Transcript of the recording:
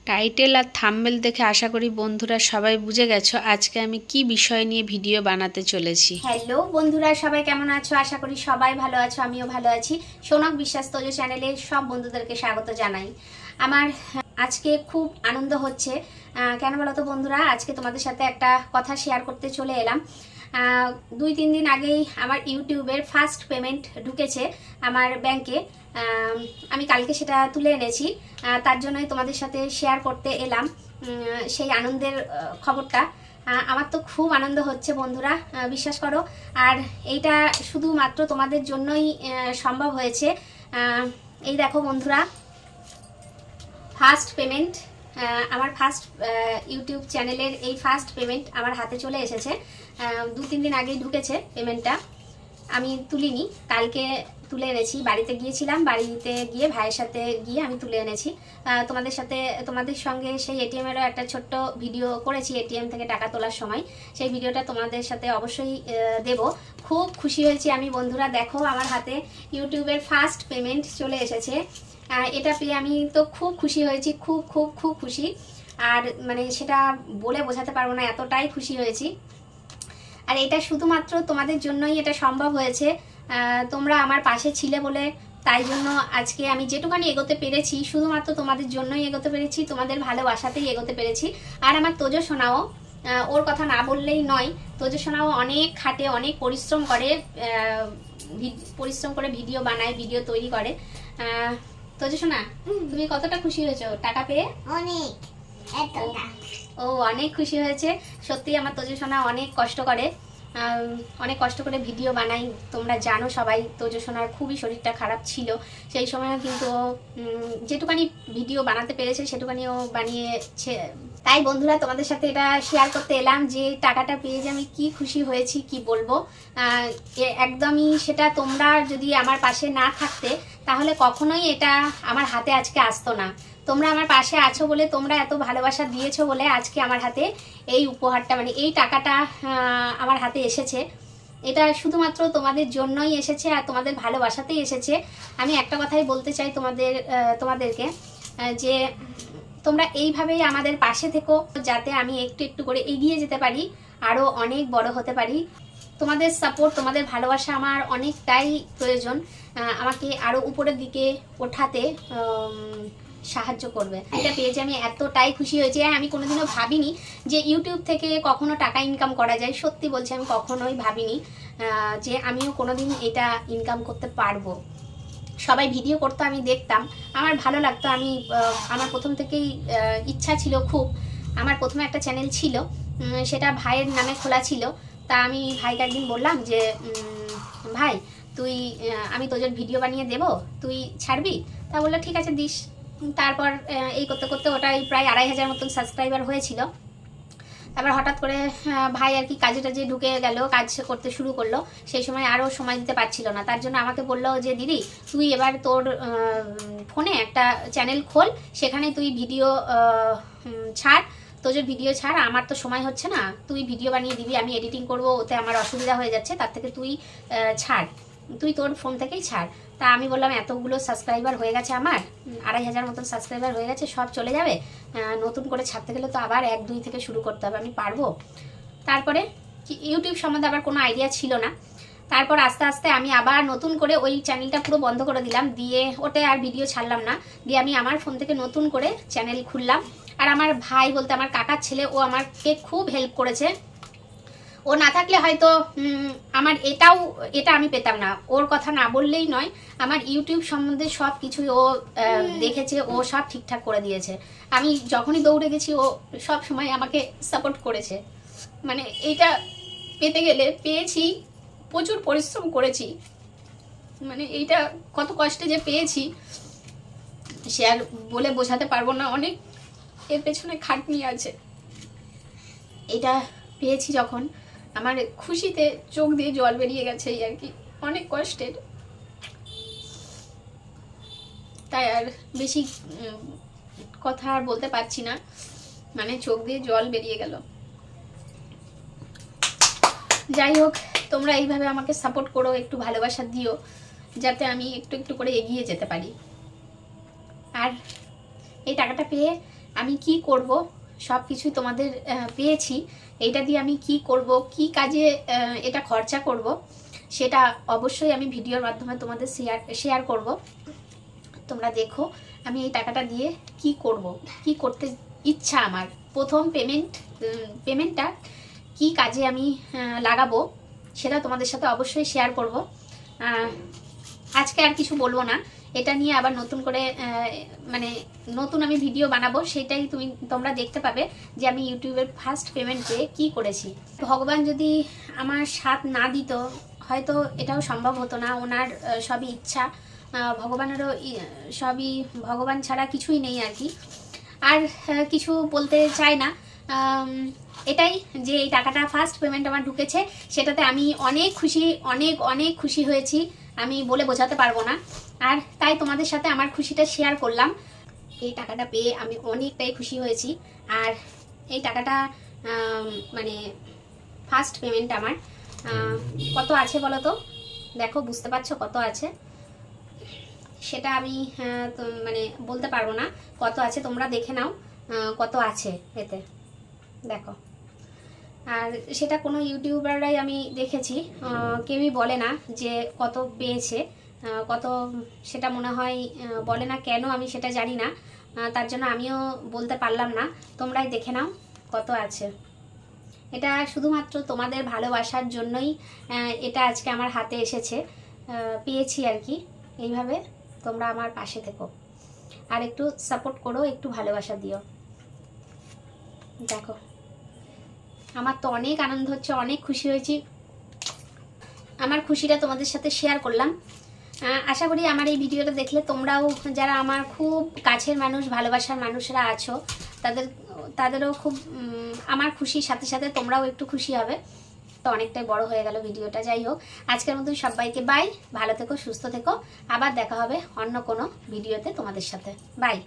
Title আর thumbnail দেখে আশা করি বন্ধুরা সবাই বুঝে গেছো আজকে আমি কি বিষয় নিয়ে ভিডিও বানাতে চলেছি। হ্যালো বন্ধুরা, সবাই কেমন আছো? আশা করি সবাই ভালো আছো, আমিও ভালো আছি। সোনাক বিশ্বাস তোজো চ্যানেলে সব বন্ধুদেরকে স্বাগত জানাই। আমার আজকে খুব আনন্দ হচ্ছে। কেন বলো তো বন্ধুরা, আজকে তোমাদের সাথে একটা কথা শেয়ার করতে চলে এলাম। 2-3 দিন আগেই আমার ইউটিউবের ফার্স্ট পেমেন্ট ঢুকেছে আমার ব্যাংকে। আমি কালকে সেটা তুলে এনেছি, তার জন্যই তোমাদের সাথে শেয়ার করতে এলাম সেই আনন্দের খবরটা। আমার তো খুব আনন্দ হচ্ছে বন্ধুরা, বিশ্বাস করো। আর এইটা শুধুমাত্র তোমাদের জন্যই সম্ভব হয়েছে। এই দেখো বন্ধুরা, ফার্স্ট পেমেন্ট, আমার ফার্স্ট ইউটিউব চ্যানেলের এই ফার্স্ট পেমেন্ট আমার হাতে চলে এসেছে। 2-3 দিন আগেই ঢুকেছে পেমেন্টটা, আমি তুলিনি, কালকে তুলে এনেছি। বাড়িতে গিয়েছিলাম, বাড়িতে গিয়ে ভাইয়ের সাথে গিয়ে আমি তুলে এনেছি। তোমাদের সঙ্গে সেই এটিএমেরও একটা ছোট্ট ভিডিও করেছি, এটিএম থেকে টাকা তোলার সময়। সেই ভিডিওটা তোমাদের সাথে অবশ্যই দেব। খুব খুশি হয়েছি আমি বন্ধুরা, দেখো আমার হাতে ইউটিউবের ফার্স্ট পেমেন্ট চলে এসেছে। এটা পেয়ে আমি তো খুব খুশি হয়েছি, খুব খুব খুব খুশি। আর মানে সেটা বলে বোঝাতে পারবো না, এতটাই খুশি হয়েছি। আর এটা শুধুমাত্র তোমাদের জন্যই এটা সম্ভব হয়েছে। তোমরা আমার পাশে ছিলে বলে, তাই জন্য আজকে আমি যেটুখানি এগোতে পেরেছি শুধুমাত্র তোমাদের জন্যই এগোতে পেরেছি, তোমাদের ভালোবাসাতেই এগোতে পেরেছি। আর আমার তোজো সোনাও, ওর কথা না বললেই নয়, তোজো সোনাও অনেক খাটে, অনেক পরিশ্রম করে ভিডিও বানায়, ভিডিও তৈরি করে। তোজো সোনা, তুমি কতটা খুশি হয়েছো টাকা পেয়ে? অনেক, এতটা। ও অনেক খুশি হয়েছে। সত্যি আমার তোজো সোনা অনেক কষ্ট করে, অনেক কষ্ট করে ভিডিও বানাই। তোমরা জানো সবাই, তোজো সোনার খুবই শরীরটা খারাপ ছিল সেই সময়, কিন্তু যেটুকানি ভিডিও বানাতে পেরেছে সেটুকানিও বানিয়েছে। তাই বন্ধুরা তোমাদের সাথে এটা শেয়ার করতে এলাম যে টাকাটা পেয়ে যে আমি কি খুশি হয়েছি কি বলবো। একদমই সেটা তোমরা যদি আমার পাশে না থাকতে তাহলে কখনোই এটা আমার হাতে আজকে আসতো না। তোমরা আমার পাশে আছো বলে, তোমরা এত ভালোবাসা দিয়েছো বলে আজকে আমার হাতে এই উপহারটা, মানে এই টাকাটা আমার হাতে এসেছে। এটা শুধুমাত্র তোমাদের জন্যই এসেছে আর তোমাদের ভালোবাসাতেই এসেছে। আমি একটা কথাই বলতে চাই তোমাদেরকে, যে তোমরা এইভাবেই আমাদের পাশে থেকো, যাতে আমি একটু একটু করে এগিয়ে যেতে পারি, আরও অনেক বড় হতে পারি। তোমাদের সাপোর্ট, তোমাদের ভালোবাসা আমার অনেকটাই প্রয়োজন, আমাকে আরও উপরের দিকে ওঠাতে সাহায্য করবে। এটা পেয়ে যে আমি এতটাই খুশি হয়েছি। আমি কোনোদিনও ভাবিনি যে ইউটিউব থেকে কখনো টাকা ইনকাম করা যায়। সত্যি বলছি, আমি কখনোই ভাবিনি যে আমিও কোনোদিন এটা ইনকাম করতে পারবো। সবাই ভিডিও করতো, আমি দেখতাম, আমার ভালো লাগতো। আমার প্রথম থেকেই ইচ্ছা ছিল খুব। আমার প্রথমে একটা চ্যানেল ছিল, সেটা ভাইয়ের নামে খোলা ছিল। তা আমি ভাইকে একদিন বললাম যে ভাই আমি তোদের ভিডিও বানিয়ে দেব, তুই ছাড়বি? তা বললো ঠিক আছে দিস। তারপর এই করতে করতে ওটাই প্রায় 2500 মতন সাবস্ক্রাইবার হয়েছিল। তারপর হঠাৎ করে ভাই আর কি কাজে টাজে ঢুকে গেল, কাজ করতে শুরু করলো। সেই সময় আরও সময় দিতে পারছিল না, তার জন্য আমাকে বললো যে দিদি তুই এবার তোর ফোনে একটা চ্যানেল খোল, সেখানে তুই ভিডিও ছাড়, তোর ভিডিও ছাড়, আমার তো সময় হচ্ছে না, তুই ভিডিও বানিয়ে দিবি, আমি এডিটিং করব, ওতে আমার অসুবিধা হয়ে যাচ্ছে, তার থেকে তুই ছাড়, তুই তোর ফোন থেকেই ছাড়। তা আমি বললাম এতগুলো সাবস্ক্রাইবার হয়ে গেছে, আমার 2500 মতন সাবস্ক্রাইবার হয়ে গেছে, সব চলে যাবে, নতুন করে ছাড়তে গেলে তো আবার 1-2 থেকে শুরু করতে হবে, আমি পারবো? তারপরে ইউটিউব সম্বন্ধে আবার কোনো আইডিয়া ছিল না। তারপর আস্তে আস্তে আমি আবার নতুন করে ওই চ্যানেলটা পুরো বন্ধ করে দিলাম, দিয়ে ওতে আর ভিডিও ছাড়লাম না। দিয়ে আমি আমার ফোন থেকে নতুন করে চ্যানেল খুললাম। আর আমার ভাই বলতে আমার কাকার ছেলে, ও আমাকে খুব হেল্প করেছে। ও না থাকলে হয়তো আমার এটা আমি পেতাম না। ওর কথা না বললেই নয়, আমার ইউটিউব সম্বন্ধে সব কিছুই ও দেখেছে, ও সব ঠিকঠাক করে দিয়েছে। আমি যখনই দৌড়ে গেছি ও সব সময় আমাকে সাপোর্ট করেছে। মানে এইটা পেতে গেলে পেয়েছি, প্রচুর পরিশ্রম করেছি, মানে এইটা কত কষ্টে যে পেয়েছি সে আর বলে বোঝাতে পারবো না। অনেক এর পেছনে খাটনি আছে। এটা পেয়েছি যখন, আমার খুশিতে চোখ দিয়ে জল বেরিয়ে গেছে, এই আর কি, অনেক কষ্টের। তাই আর বেশি কথা আর বলতে পারছি না, মানে চোখ দিয়ে জল বেরিয়ে গেল। যাই হোক, তোমরা এইভাবে আমাকে সাপোর্ট করো, একটু ভালোবাসা দিও, যাতে আমি একটু একটু করে এগিয়ে যেতে পারি। আর এই টাকাটা পেয়ে আমি কি করব সব কিছুই তোমাদের পেয়েছি। এইটা দিয়ে আমি কি করব, কি কাজে এটা খরচা করব, সেটা অবশ্যই আমি ভিডিওর মাধ্যমে তোমাদের শেয়ার করব। তোমরা দেখো আমি এই টাকাটা দিয়ে কি করব, কি করতে ইচ্ছা আমার। প্রথম পেমেন্টটা কি কাজে আমি লাগাবো সেটা তোমাদের সাথে অবশ্যই শেয়ার করব। আজকে আর কিছু বলবো না, এটা নিয়ে আবার নতুন করে মানে নতুন আমি ভিডিও বানাবো, সেটাই তোমরা দেখতে পাবে যে আমি ইউটিউবের ফার্স্ট পেমেন্ট পেয়ে কী করেছি। ভগবান যদি আমার সাথ না দিত হয়তো এটাও সম্ভব হতো না। ওনার সবই ইচ্ছা, ভগবানেরও সবই, ভগবান ছাড়া কিছুই নেই আর কি। আর কিছু বলতে চাই না, এটাই যে এই টাকাটা ফার্স্ট পেমেন্ট আমার ঢুকেছে, সেটাতে আমি অনেক খুশি, অনেক অনেক খুশি হয়েছি, আমি বলে বোঝাতে পারবো না। আর তাই তোমাদের সাথে আমার খুশিটা শেয়ার করলাম। এই টাকাটা পেয়ে আমি অনেকটাই খুশি হয়েছি। আর এই টাকাটা মানে ফার্স্ট পেমেন্ট আমার কত আছে বলো তো, দেখো বুঝতে পারছো কত আছে, সেটা আমি মানে বলতে পারবো না কত আছে, তোমরা দেখে নাও কত আছে এতে, দেখো। আর সেটা কোনো ইউটিউবাররাই আমি দেখেছি, কেউই বলে না যে কত পেয়েছে, কত সেটা মনে হয় বলে না, কেন আমি সেটা জানি না, তার জন্য আমিও বলতে পারলাম না। তোমরাই দেখে নাও কত আছে। এটা শুধুমাত্র তোমাদের ভালোবাসার জন্যই এটা আজকে আমার হাতে এসেছে, পেয়েছি আর কি। এইভাবে তোমরা আমার পাশে থেকো আর একটু সাপোর্ট করো, একটু ভালোবাসা দিও। দেখো আমার তো অনেক আনন্দ হচ্ছে, অনেক খুশি হয়েছি, আমার খুশিটা তোমাদের সাথে শেয়ার করলাম। আশা করি আমার এই ভিডিওটা দেখলে তোমরাও, যারা আমার খুব কাছের মানুষ, ভালোবাসার মানুষরা আছো, তাদেরও খুব আমার খুশির সাথে সাথে তোমরাও একটু খুশি হবে। তো অনেকটাই বড় হয়ে গেল ভিডিওটা, যাই হোক আজকের মতন সবাইকে বাই, ভালো থেকো, সুস্থ থেকো, আবার দেখা হবে অন্য কোনো ভিডিওতে তোমাদের সাথে, বাই।